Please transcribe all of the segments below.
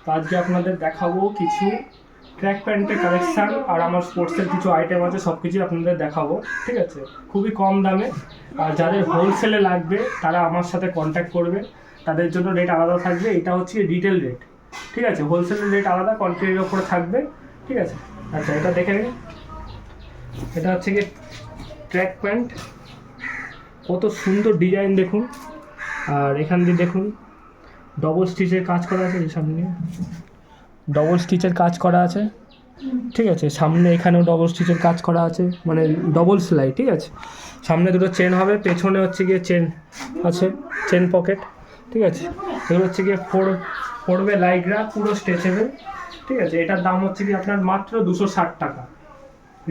তো আজকে আপনাদের দেখাবো কিছু ট্র্যাক প্যান্টের কালেকশান আর আমার স্পোর্টসের কিছু আইটেম আছে, সব কিছুই আপনাদের দেখাবো। ঠিক আছে, খুবই কম দামে। আর যাদের হোলসেলে লাগবে তারা আমার সাথে কন্ট্যাক্ট করবে, তাদের জন্য রেট আলাদা থাকবে। এটা হচ্ছে রিটেল রেট, ঠিক আছে। হোলসেলের রেট আলাদা, কোয়ান্টিটির ওপরে থাকবে, ঠিক আছে। আচ্ছা, এটা দেখে নিন। এটা হচ্ছে কি ট্র্যাক প্যান্ট, কত সুন্দর ডিজাইন দেখুন। আর এখান দিয়ে দেখুন ডবল স্টিচের কাজ করা আছে, এই সামনে ডবল স্টিচের কাজ করা আছে, ঠিক আছে। সামনে এখানেও ডবল স্টিচের কাজ করা আছে, মানে ডবল সেলাই, ঠিক আছে। সামনে দুটো চেন হবে, পেছনে হচ্ছে গিয়ে চেন আছে, চেন পকেট, ঠিক আছে। এগুলো হচ্ছে গিয়ে পড়বে লাইগ্রা, পুরো স্ট্রেচেবল, ঠিক আছে। এটার দাম হচ্ছে কি আপনার মাত্র 260 টাকা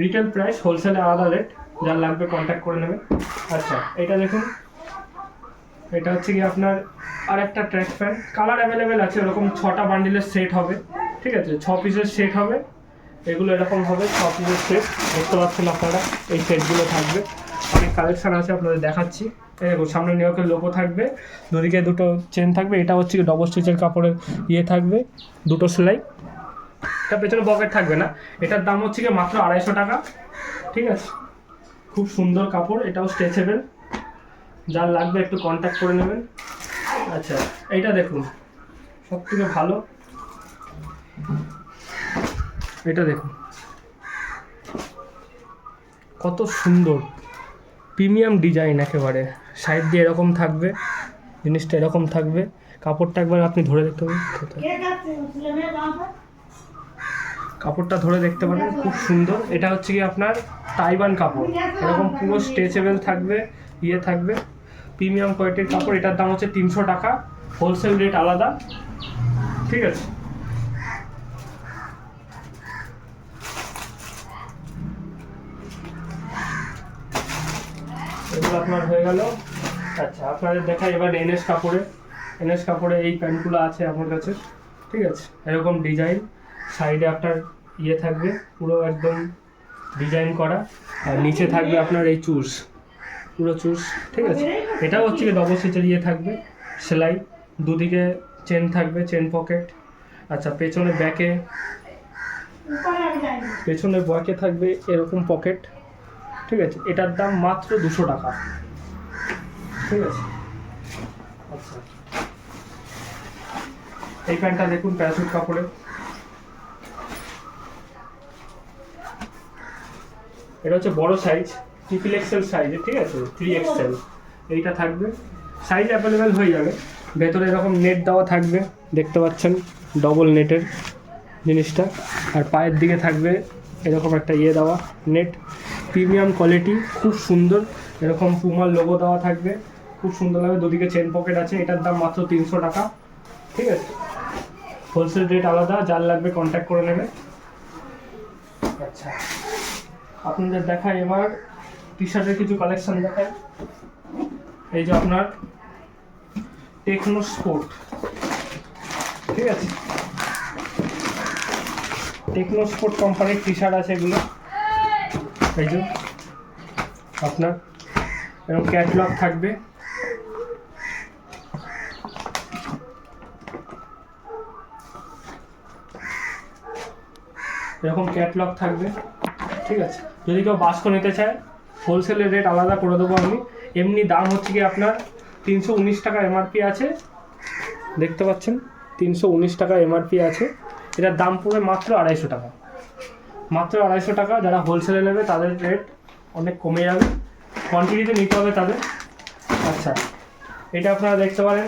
রিটেল প্রাইস, হোলসেলে আলাদা রেট। যার লাগবে কন্ট্যাক্ট করে নেবে। আচ্ছা, এটা দেখুন, এটা হচ্ছে কি আপনার আর একটা ট্র্যাক প্যান্ট, কালার অ্যাভেলেবেল আছে। এরকম 6টা বান্ডিলের সেট হবে, ঠিক আছে। 6 পিসের সেট হবে এগুলো, এরকম হবে 6 পিসের সেট। দেখতে পাচ্ছেন আপনারা, এই সেটগুলো থাকবে। অনেক কালেকশান আছে, আপনাদের দেখাচ্ছি। এই দেখুন, সামনে নিউইয়র্কের লোগো থাকবে, দুদিকে দুটো চেন থাকবে। এটা হচ্ছে কি ডবল স্টিচের কাপড়ের থাকবে, দুটো সেলাই। এটা পেছনে পকেট থাকবে না। এটার দাম হচ্ছে কি মাত্র 250 টাকা, ঠিক আছে। খুব সুন্দর কাপড়, এটাও স্ট্রেচেবল। যার লাগবে একটু কন্ট্যাক্ট করে নেবেন। আচ্ছা, এইটা দেখুন, সব থেকে ভালো, এটা দেখুন কত সুন্দর প্রিমিয়াম ডিজাইন, একেবারে সাইড দিয়ে এরকম থাকবে, জিনিসটা এরকম থাকবে। কাপড়টা একবার আপনি ধরে দেখতে পারেন, কাপড়টা ধরে দেখতে পারেন, খুব সুন্দর। এটা হচ্ছে কি আপনার তাইওয়ান কাপড়, এরকম পুরো স্ট্রেচেবল থাকবে, থাকবে, প্রিমিয়াম কোয়ালিটির কাপড়। এটার দাম হচ্ছে 300 টাকা, হোলসেল রেট আলাদা, ঠিক আছে। এগুলো আপনার হয়ে গেল। আচ্ছা, আপনাদের দেখাই এবার এনএস কাপড়ে এই প্যান্টগুলো আছে আমার কাছে, ঠিক আছে। এরকম ডিজাইন, সাইডে আপনার থাকবে, পুরো একদম ডিজাইন করা। আর নিচে থাকবে আপনার এই চুজ, পুরো চুজ, ঠিক আছে। এটাও হচ্ছে কি ডবল স্টিচের থাকবে, সেলাই, দুদিকে চেন থাকবে, চেন পকেট। আচ্ছা, পেছনে ব্যাকে থাকবে এরকম পকেট, ঠিক আছে। এটার দাম মাত্র 200 টাকা, ঠিক আছে। আচ্ছা, এই প্যান্টটা দেখুন, প্যারাসুট কাপড়ে, এটা হচ্ছে বড় সাইজ, XXL সাইজে, ঠিক আছে। 3XL এইটা থাকবে, সাইজ অ্যাভেলেবেল হয়ে যাবে। ভেতরে এরকম নেট দেওয়া থাকবে, দেখতে পাচ্ছেন, ডবল নেটের জিনিসটা। আর পায়ের দিকে থাকবে এরকম একটা দেওয়া নেট, প্রিমিয়াম কোয়ালিটি, খুব সুন্দর। এরকম পুমার লোগো দেওয়া থাকবে, খুব সুন্দর লাগবে। দুদিকে চেন পকেট আছে। এটার দাম মাত্র 300 টাকা, ঠিক আছে। হোলসেল রেট আলাদা, যার লাগবে কন্ট্যাক্ট করে নেবে। আচ্ছা, আপনাদের দেখায় এবার টি শার্টের কিছু কালেকশন দেখায়। এই যে আপনার টেকনো স্পোর্ট, ঠিক আছে। টেকনো স্পোর্ট কোম্পানির টি শার্ট আছে এগুলো। এই যে আপনার এরকম ক্যাটলগ থাকবে, এরকম ক্যাটলগ থাকবে, ঠিক আছে। যদি কেউ বাস্কো নিতে চায়, হোলসেলের রেট আলাদা করে দেবো আমি। এমনি দাম হচ্ছে কি আপনার 319 টাকা এমআরপি আছে, দেখতে পাচ্ছেন, 319 টাকা এমআরপি আছে। এটার দাম পড়বে মাত্র 250 টাকা, মাত্র 250 টাকা। যারা হোলসেলে নেবে তাদের রেট অনেক কমে যাবে, কোয়ান্টিটিতে নিতে হবে তাদের। আচ্ছা, এটা আপনারা দেখতে পারেন,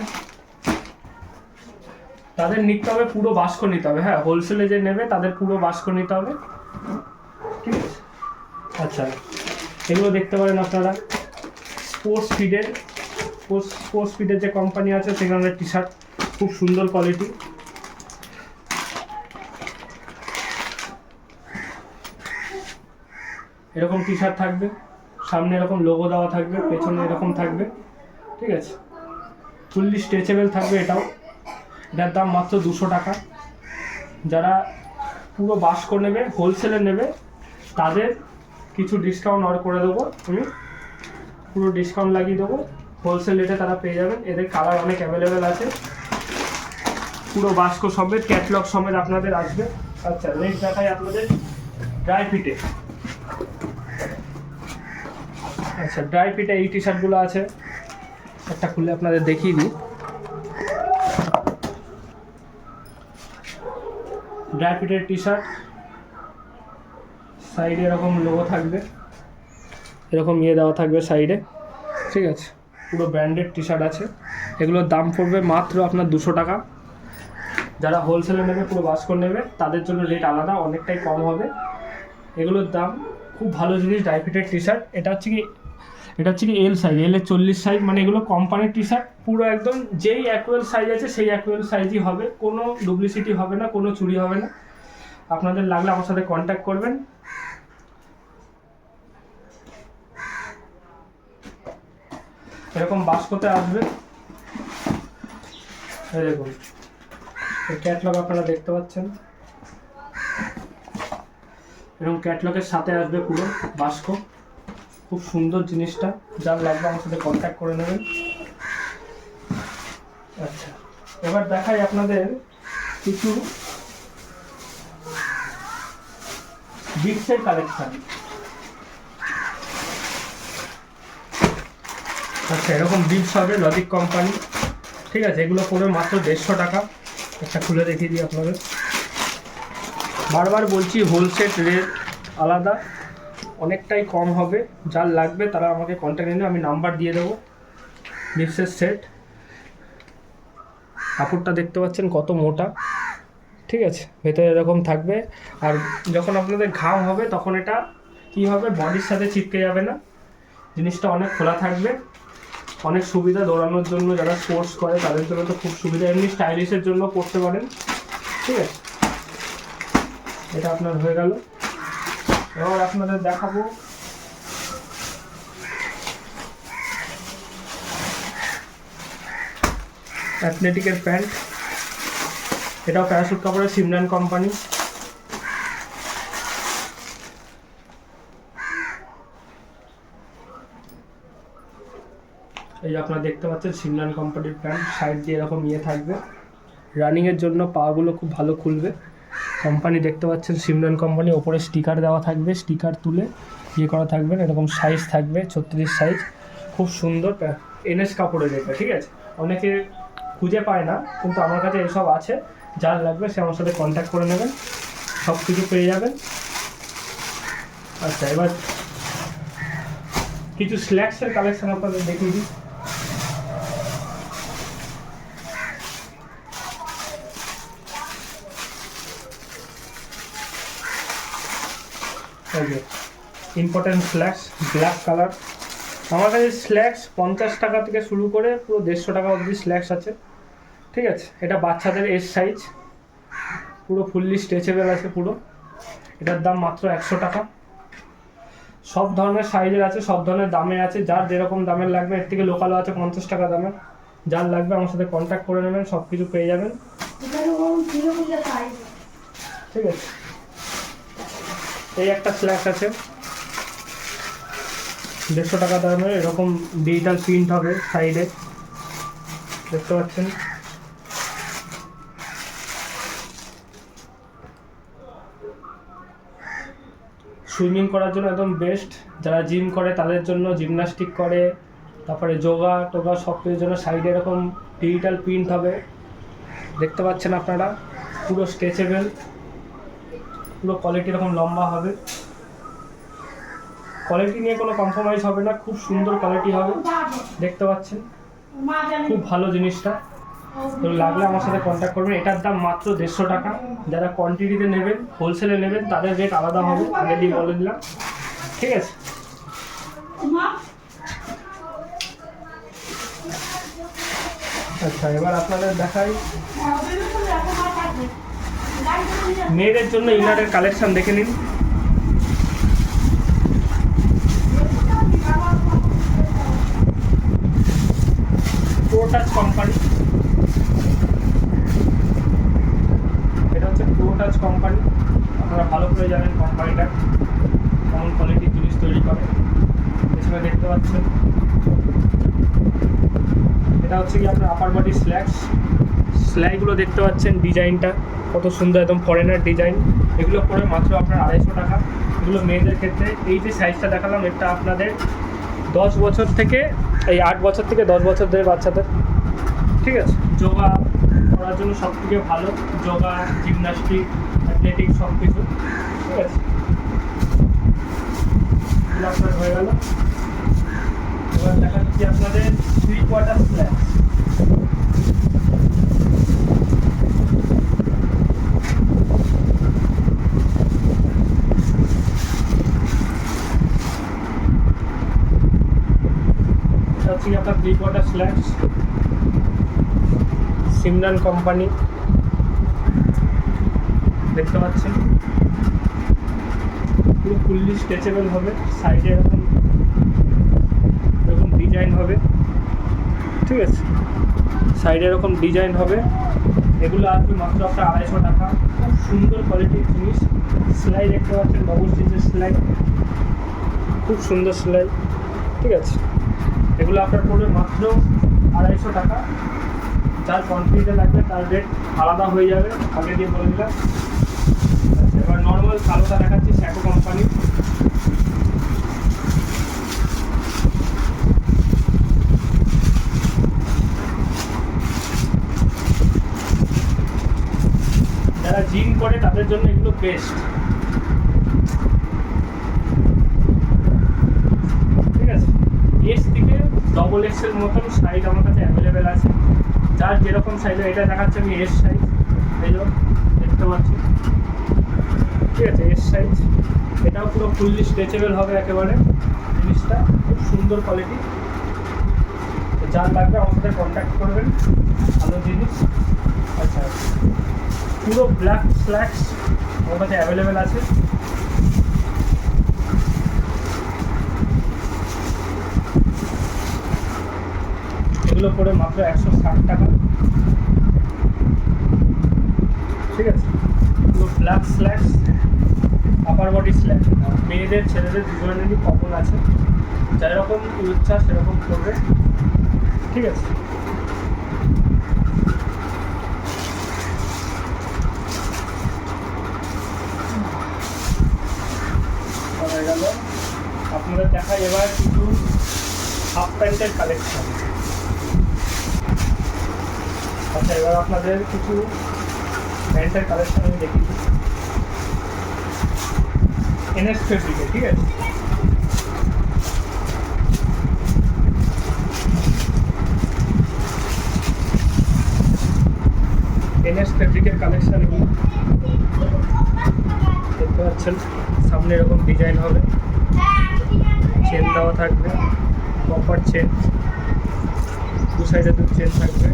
তাদের নিতে হবে পুরো বাস্কো নিতে হবে, হ্যাঁ। হোলসেলে যে নেবে তাদের পুরো বাস্কো নিতে হবে, ঠিক আছে। আচ্ছা, এগুলো দেখতে পারেন আপনারা, স্পোর্টস ফিডের যে কোম্পানি আছে সেখানে টি শার্ট, খুব সুন্দর কোয়ালিটি। এরকম টি শার্ট থাকবে, সামনে এরকম লোগো দেওয়া থাকবে, পেছনে এরকম থাকবে, ঠিক আছে। ফুললি স্ট্রেচেবল থাকবে এটাও। এটার দাম মাত্র 200 টাকা। যারা পুরো বাস্কো নেবে, হোলসেলে নেবে, তাদের কিছু ডিসকাউন্ট আর করে দেবো আমি, পুরো ডিসকাউন্ট লাগিয়ে দেবো। হোলসেল রেটে তারা পেয়ে যাবেন। এদের কালার অনেক অ্যাভেলেবেল আছে, পুরো বাস্ক সমেত ক্যাটলগ সমেত আপনাদের আসবে। আচ্ছা নেক্সট দেখাই আপনাদের ড্রাই ফিটে। আচ্ছা ড্রাই ফিটে এই টি শার্টগুলো আছে, একটা খুলে আপনাদের দেখিয়ে দিই। ড্রাই ফিটের টি শার্ট, সাইডে এরকম লোগো থাকবে, এরকম দেওয়া থাকবে সাইডে, ঠিক আছে। পুরো ব্র্যান্ডেড টি শার্ট আছে। এগুলোর দাম পড়বে মাত্র আপনার 200 টাকা। যারা হোলসেলে নেবে, পুরো বাস্ক নেবে, তাদের জন্য রেট আলাদা, অনেকটাই কম হবে। এগুলোর দাম খুব ভালো জিনিস, ড্রাই ফিটের টি শার্ট। এটা হচ্ছে কি এল সাইজ, এলের 40 সাইজ, মানে এগুলো কোম্পানির টি শার্ট, পুরো একদম যেই অ্যাকুয়াল সাইজ আছে সেই অ্যাকুয়াল সাইজই হবে, কোনো ডুপ্লিসিটি হবে না, কোনো চুরি হবে না। আপনাদের লাগলে আমার সাথে কন্ট্যাক্ট করবেন। এরকম বাস্কতে আসবে, এই দেখুন ক্যাটলগ আপনারা দেখতে পাচ্ছেন, এরকম ক্যাটলগের সাথে আসবে পুরো বাস্ক। খুব সুন্দর জিনিসটা, যার লাগবে আমার সাথে কন্ট্যাক্ট করে নেবেন। আচ্ছা এবার দেখাই আপনাদের কিছু বিটসের কালেকশন। আচ্ছা এরকম বিটস হবে লজিক কোম্পানি, ঠিক আছে। এগুলো পড়বে মাত্র 150 টাকা। একটা খুলে দেখিয়ে দিই আপনাদের। বারবার বলছি হোলসেল রেট আলাদা, অনেকটাই কম হবে। যার লাগবে তারা আমাকে কন্ট্যাক্ট নিয়ে, আমি নাম্বার দিয়ে দেবো। বিটসের সেট, কাপড়টা দেখতে পাচ্ছেন কত মোটা, ঠিক আছে। ভেতরে এরকম থাকবে, আর যখন আপনাদের ঘাম হবে তখন এটা কি হবে, বডির সাথে চিপকে যাবে না। জিনিসটা অনেক খোলা থাকবে, অনেক সুবিধা দৌড়ানোর জন্য, যারা স্পোর্টস করে তাদের জন্য তো খুব সুবিধা। এমনি স্টাইলিশের জন্য পরতে পারেন, ঠিক আছে। এটা আপনার হয়ে গেল। এবার আপনাদের দেখাবো অ্যাথলেটিকের প্যান্ট। এটাও প্যারাশুট কাপড়ের, সিমরান কোম্পানি। এই যে আপনারা দেখতে পাচ্ছেন সিমরান কোম্পানির প্যান্ট, সাইড দিয়ে এরকম থাকবে, রানিংয়ের জন্য পাগুলো খুব ভালো খুলবে। কোম্পানি দেখতে পাচ্ছেন সিমরান কোম্পানি, ওপরে স্টিকার দেওয়া থাকবে, স্টিকার তুলে করা থাকবে, এরকম সাইজ থাকবে 36 সাইজ। খুব সুন্দর এনএস কাপড়ের এটা, ঠিক আছে। অনেকে খুঁজে পায় না, কিন্তু আমার কাছে এসব আছে। যার লাগবে সে আমার সাথে কন্ট্যাক্ট করে নেবেন, সব কিছু পেয়ে যাবেন। আচ্ছা এবার কিছু স্ল্যাক্সের কালেকশন আপনাদের দেখিয়ে দিই। Important slacks, black colour. আমার কাছে স্ল্যাক্স 50 টাকা থেকে শুরু করে পুরো 150 টাকা অবধি স্ল্যাক্স আছে, ঠিক আছে। এটা বাচ্চাদের এস সাইজ, পুরো ফুললি স্ট্রেচেবল আছে পুরো। এটার দাম মাত্র 100 টাকা। সব ধরনের সাইজের আছে, সব ধরনের দামের আছে, যার যেরকম দামের লাগবে। এর থেকে লোকালও আছে 50 টাকা দামের। যার লাগবে আমার সাথে কন্ট্যাক্ট করে নেবেন, সব কিছু পেয়ে যাবেন, ঠিক আছে। এই একটা স্ল্যাক্স আছে 150 টাকা দামের, এরকম ডিজিটাল প্রিন্ট হবে সাইডে, দেখতে পাচ্ছেন। সুইমিং করার জন্য একদম বেস্ট। যারা জিম করে তাদের জন্য, জিমন্যাস্টিক করে, তারপরে যোগা টোগা সব কিছুর জন্য সাইডে এরকম ডিজিটাল প্রিন্ট হবে, দেখতে পাচ্ছেন আপনারা। পুরো স্ট্রেচেবল, পুরো কোয়ালিটি এরকম লম্বা হবে। কোয়ালিটি নিয়ে কোনো কম্প্রোমাইজ হবে না, খুব সুন্দর কোয়ালিটি হবে, দেখতে পাচ্ছেন। খুব ভালো জিনিসটা, তো লাগলে আমার সাথে কন্ট্যাক্ট করবেন। এটার দাম মাত্র 150 টাকা। যারা কোয়ান্টিটিতে নেবেন, হোলসেলে নেবেন, তাদের রেট আলাদা হবে, আগে দিয়ে বলে দিলাম, ঠিক আছে। আচ্ছা এবার আপনাদের দেখাই মেয়েদের জন্য ইনারের কালেকশন, দেখে নিন। প্রোটাচ কোম্পানি, এটা হচ্ছে প্রোটাচ কোম্পানি। আপনারা ভালো করে জানেন কোম্পানিটা কেমন কোয়ালিটির জিনিস তৈরি করে। এখানে দেখতে পাচ্ছেন এটা হচ্ছে কি আপনার আপার বডি স্ল্যাক্স, সেলাইগুলো দেখতে পাচ্ছেন, ডিজাইনটা কত সুন্দর, একদম ফরেনার ডিজাইন। এগুলো পরে মাত্র আপনার 250 টাকা। এগুলো মেয়েদের ক্ষেত্রে। এই যে সাইজটা দেখালাম, এটা আপনাদের 10 বছর থেকে 8 বছর থেকে 10 বছর ধরে বাচ্চাদের, ঠিক আছে। যোগা করার জন্য সব থেকে ভালো, যোগা, জিমনাস্টিক, অ্যাথলেটিক সব কিছু, ঠিক আছে। এগুলো আপনার হয়ে গেল। এবার দেখাচ্ছি আপনাদের 3 কোয়ার্টার স্ল্যাক্স। এটা হচ্ছে আপনার 3 কোয়ার্টার স্ল্যাক্স, সিমরান কোম্পানি, দেখতে পাচ্ছেন। পুরো ফুললি স্ট্রেচেবল হবে, সাইডে এরকম ডিজাইন হবে, ঠিক আছে। সাইডে এরকম ডিজাইন হবে। এগুলো আসবে মাত্র আপনার 250 টাকা। খুব সুন্দর কোয়ালিটির জিনিস। সেলাই দেখতে পাচ্ছেন, ডবল স্টিচের সেলাই, খুব সুন্দর সেলাই, ঠিক আছে। এগুলো আপনার পড়বে মাত্র 250 টাকা। যার কোয়ান্টিটিতে লাগবে তার রেট আলাদা হয়ে যাবে, আগে দিয়ে বলে দিলাম। আচ্ছা, এবার নর্মাল কালোটা দেখাচ্ছি, স্যাকো কোম্পানি। যারা জিম করে তাদের জন্য এগুলো বেস্ট, ঠিক আছে। এস থেকে ডবল এক্সেল মতন সাইজ আমার কাছে অ্যাভেলেবেল আছে। যার যেরকম সাইজ, এটা দেখাচ্ছে আমি এস সাইজ, এই যে দেখতে পাচ্ছি, ঠিক আছে, এস সাইজ। এটাও পুরো ফুললি স্ট্রেচেবল হবে একেবারে, জিনিসটা খুব সুন্দর কোয়ালিটি। যার লাগবে আমার সাথে কন্ট্যাক্ট করবেন, ভালো জিনিস। আচ্ছা, পুরো ব্ল্যাক স্ল্যাক্স আমার কাছে অ্যাভেলেবেল আছে। এগুলো পড়ে মাত্র 160 টাকা, ঠিক আছে। পুরো ব্ল্যাক স্ল্যাক্স, আপার বডি স্ল্যাক্স, মেয়েদের ছেলেদের দুজনেরই কপন আছে। যেরকম ইচ্ছা সেরকম করবে, ঠিক আছে। হয়ে গেল। আপনাদের দেখাই এবার কিছু হাফ প্যান্টের কালেকশন। আচ্ছা, এবার আপনাদের কিছু প্যান্টের কালেকশন আমি দেখি। এনএস ফেব্রিকে, ঠিক আছে। এনএস ফেব্রিকের কালেকশন এগুলো দেখতে পাচ্ছেন। সামনে এরকম ডিজাইন হবে, চেন দেওয়া থাকবে, প্রপার চেন, দু সাইডে 2 চেন থাকবে,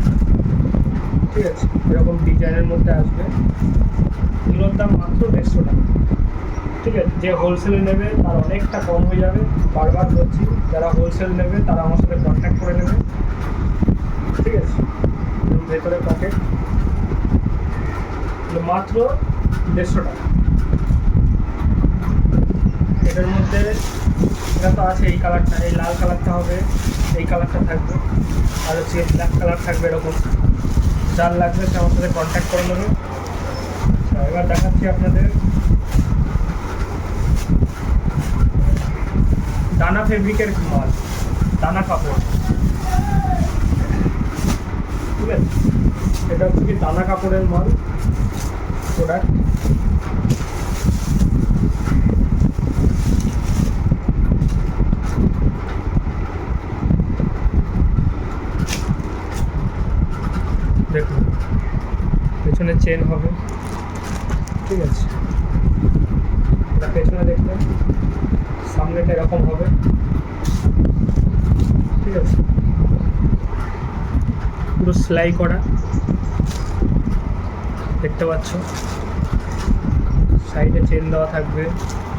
ঠিক আছে। এরকম ডিজাইনের মধ্যে আসবে। এগুলোর দাম মাত্র 150 টাকা, ঠিক আছে। যে হোলসেলে নেবে তার অনেকটা কম হয়ে যাবে, বারবার বলছি। যারা হোলসেল নেবে তারা আমার সাথে কন্ট্যাক্ট করে নেবে, ঠিক আছে। ভেতরে পকেট, মাত্র 150 টাকা। এটার মধ্যে এটা তো আছে, এই কালারটা, এই লাল কালারটা হবে, এই কালারটা থাকবে, আর হচ্ছে ব্ল্যাক কালার থাকবে। এরকম যার লাগবে সে আমার সাথে কন্ট্যাক্ট করে নেবে। এবার দেখাচ্ছি আপনাদের দানা ফেব্রিকের মাল, দানা কাপড়, ঠিক আছে। এটা হচ্ছে কি দানা কাপড়ের মাল প্রোডাক্ট। দেখুন, পেছনে চেন হবে, ঠিক আছে। এটা পেছনে দেখতে, সামনেটা এরকম হবে, ঠিক আছে। পুরো সেলাই করা দেখতে পাচ্ছ। সাইডে চেন দেওয়া থাকবে,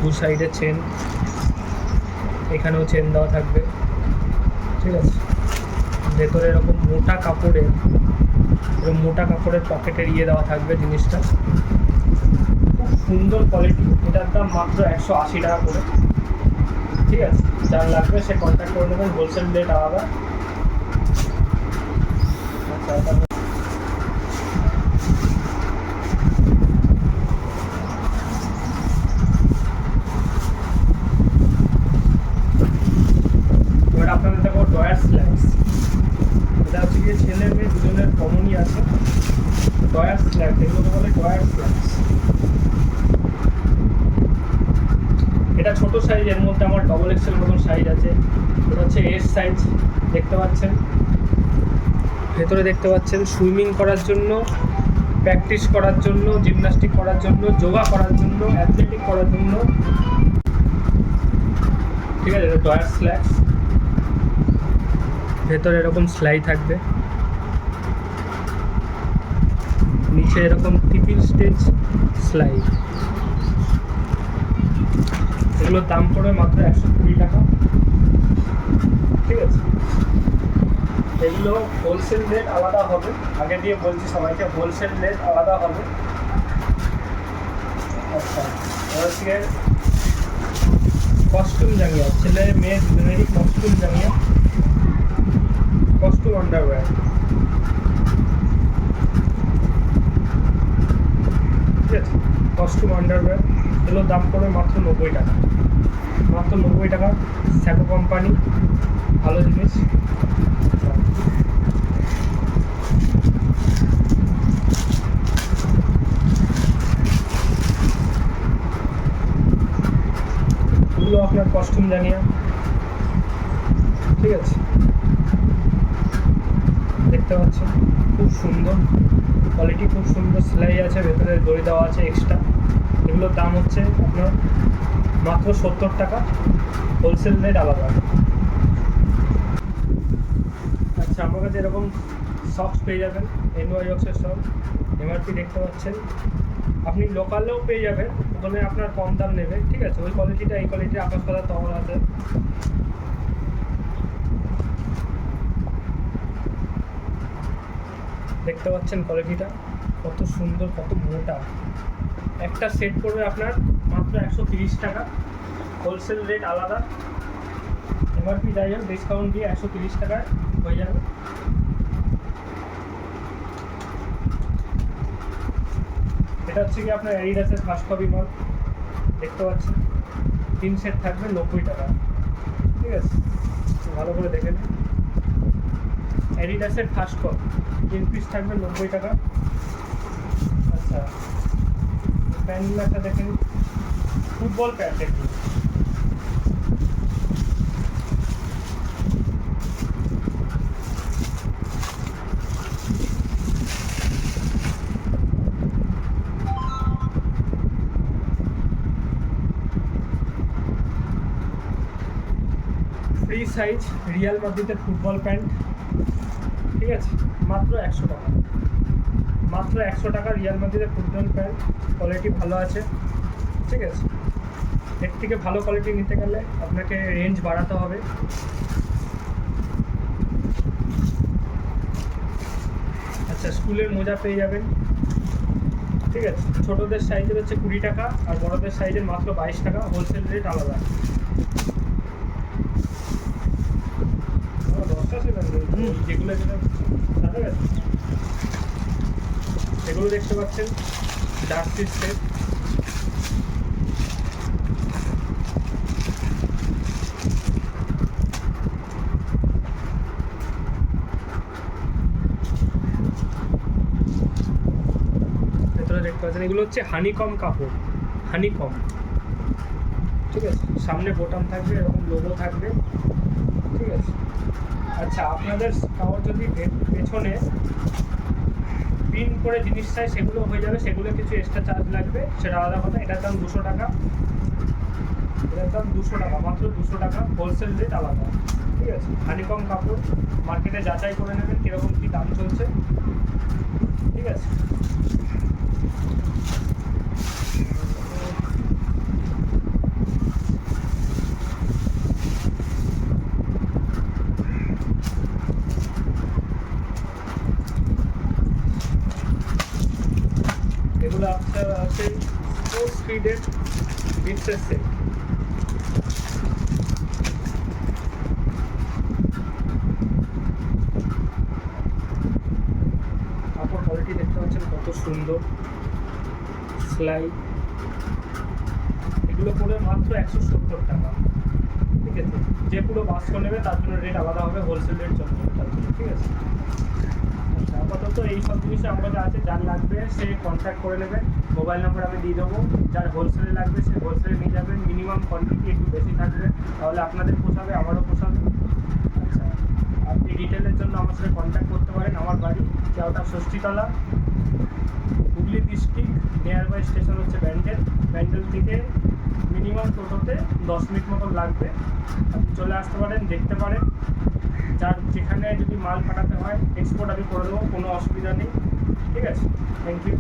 2 সাইডে চেন, এখানেও চেন দেওয়া থাকবে, ঠিক আছে। ভেতরে এরকম মোটা কাপড়ের পকেটের দেওয়া থাকবে জিনিসটা, খুব সুন্দর কোয়ালিটি। এটার দাম মাত্র 180 টাকা করে, ঠিক আছে। যার লাগবে সে কন্ট্যাক্ট করে নেবেন, হোলসেল রেট আলাদা। আচ্ছা, এগুলোকে বলে ডয়ার ফ্ল্যাক্স। এটা ছোট সাইজ, এর মধ্যে আমার ডবল এক্সেল মতন সাইজ আছে। এটা হচ্ছে এস সাইজ, দেখতে পাচ্ছেন। ভেতরে দেখতে পাচ্ছেন সুইমিং করার জন্য, প্র্যাকটিস করার জন্য, জিমন্যাস্টিক করার জন্য, যোগা করার জন্য, অ্যাথলেটিক করার জন্য, ঠিক আছে। এটা ডয়ার ফ্ল্যাক্স, ভেতরে এরকম সেলাই থাকবে, নিচে এরকম ট্রিপল স্টেজ সেলাই। এগুলোর দাম পড়বে মাত্র 120 টাকা, ঠিক আছে। এগুলো হোলসেল রেট আলাদা হবে, আগে দিয়ে বলছি সবাইকে, হোলসেল রেট আলাদা হবে। আচ্ছা, হচ্ছে কস্টিউম জাঙ্গিয়া, ছেলে মেয়ে দুজনেরই কস্টিউম জাঙ্গিয়া, কস্টিউম আন্ডারওয়্যার, ঠিক আছে। কস্টিউম আন্ডারওয়্যার এগুলোর দাম পড়বে মাত্র 90 টাকা, মাত্র 90 টাকা। স্যাকো কোম্পানি, ভালো জিনিস। এগুলো আপনার কস্টিউম জানিয়া, ঠিক আছে। দেখতে পাচ্ছেন খুব সুন্দর কোয়ালিটি, খুব সুন্দর সেলাই আছে, ভেতরে দড়ি দেওয়া আছে এক্সট্রা। এগুলোর দাম হচ্ছে আপনার মাত্র 70 টাকা, হোলসেল রেট আলাদা। আচ্ছা, আমার কাছে এরকম সক্স পেয়ে যাবেন, এনওয়াইএক্সের সব এমআরপি দেখতে পাচ্ছেন। আপনি লোকালেও পেয়ে যাবেন, ওখানে আপনার কম দাম নেবে, ঠিক আছে। ওই কোয়ালিটিটা এই কোয়ালিটির আকাশ পাতার তফাৎ আছে। দেখতে পাচ্ছেন কোয়ালিটিটা কত সুন্দর, কত মোটা। একটা সেট পড়বে আপনার মাত্র 130 টাকা, হোলসেল রেট আলাদা। এমআরপি যাই হোক ডিসকাউন্ট দিয়ে 130 টাকায় হয়ে যাবে। এটা হচ্ছে কি আপনার অ্যাডিডাসের ফার্স্ট কপি মাল, দেখতে পাচ্ছেন। 3 সেট থাকবে 90 টাকা, ঠিক আছে। ভালো করে দেখে নিন, অ্যাডিডাসের ফার্স্ট কপি 3 পিস থাকবে 90 টাকা। আচ্ছা, প্যান্টগুলো একটা দেখে নিন, ফুটবল প্যান্ট এগুলো। ফ্রি সাইজ রিয়াল মাদ্রিদের ফুটবল প্যান্ট, ঠিক আছে। মাত্র 100 টাকা, মাত্র 100 টাকা রিয়াল মাদ্রিদের ফুটবল প্যান্ট। কোয়ালিটি ভালো আছে, ঠিক আছে। এর থেকে ভালো কোয়ালিটি নিতে গেলে আপনাকে রেঞ্জ বাড়াতে হবে। আচ্ছা, স্কুলের মোজা পেয়ে যাবেন, ঠিক আছে। ছোটদের সাইজের হচ্ছে 20 টাকা, আর বড়দের সাইজের মাত্র 22 টাকা, হোলসেল রেট আলাদা। যেগুলো এগুলো দেখতে পাচ্ছেন জার্সির সেট, ভেতরে দেখতে পাচ্ছেন। এগুলো হচ্ছে হানিকম কাপড়, হানিকম, ঠিক আছে। সামনে বোতাম থাকবে, এরকম লোগো থাকবে, ঠিক আছে। আচ্ছা, আপনাদের কাপড় যদি পেছনে পিন করে জিনিস চাই সেগুলো হয়ে যাবে, সেগুলো কিছু এক্সট্রা চার্জ লাগবে, সেটা আলাদা কথা। এটার দাম 200 টাকা, এটার দাম 200 টাকা, মাত্র 200 টাকা, হোলসেল রেট আলাদা, ঠিক আছে। হানিকম কাপড়, মার্কেটে যাচাই করে নেবেন কীরকম কী দাম চলছে, ঠিক আছে। এগুলো আপনার আছে স্পোর্টস ফিডের বিটসের সেট, কাপড় কোয়ালিটি দেখতে পাচ্ছেন কত সুন্দর, সেলাই। এগুলো পড়বে মাত্র 170 টাকা, ঠিক আছে। যে পুরো বাক্স নেবে তার জন্য রেট আলাদা হবে, হোলসেল রেট চলবে তার জন্য, ঠিক আছে। আচ্ছা, আপাতত তো এই সব জিনিসই আমার কাছে আছে। যার লাগবে সে কন্ট্যাক্ট করে নেবে, মোবাইল নাম্বার আমি দিয়ে দেবো। যার হোলসেলে লাগবে সে হোলসেলে নিয়ে যাবেন, মিনিমাম কোয়ান্টিটি একটু বেশি থাকবে, তাহলে আপনাদের পোষাবে, আমারও পোষাবে। আচ্ছা, আপনি ডিটেলের জন্য আমার সাথে কন্ট্যাক্ট করতে পারেন। আমার বাড়ি Keota Shashthitala, Hooghly district, nearby station হচ্ছে ব্যান্ডেল। ব্যান্ডেল থেকে মিনিমাম টোটোতে 10 মিনিট মতন লাগবে। আপনি চলে আসতে পারেন, দেখতে পারেন। যার যেখানে যদি মাল পাঠাতে হয় এক্সপোর্ট আমি করে দেবো, কোনো অসুবিধা নেই। ঠিক আছে, থ্যাংক ইউ।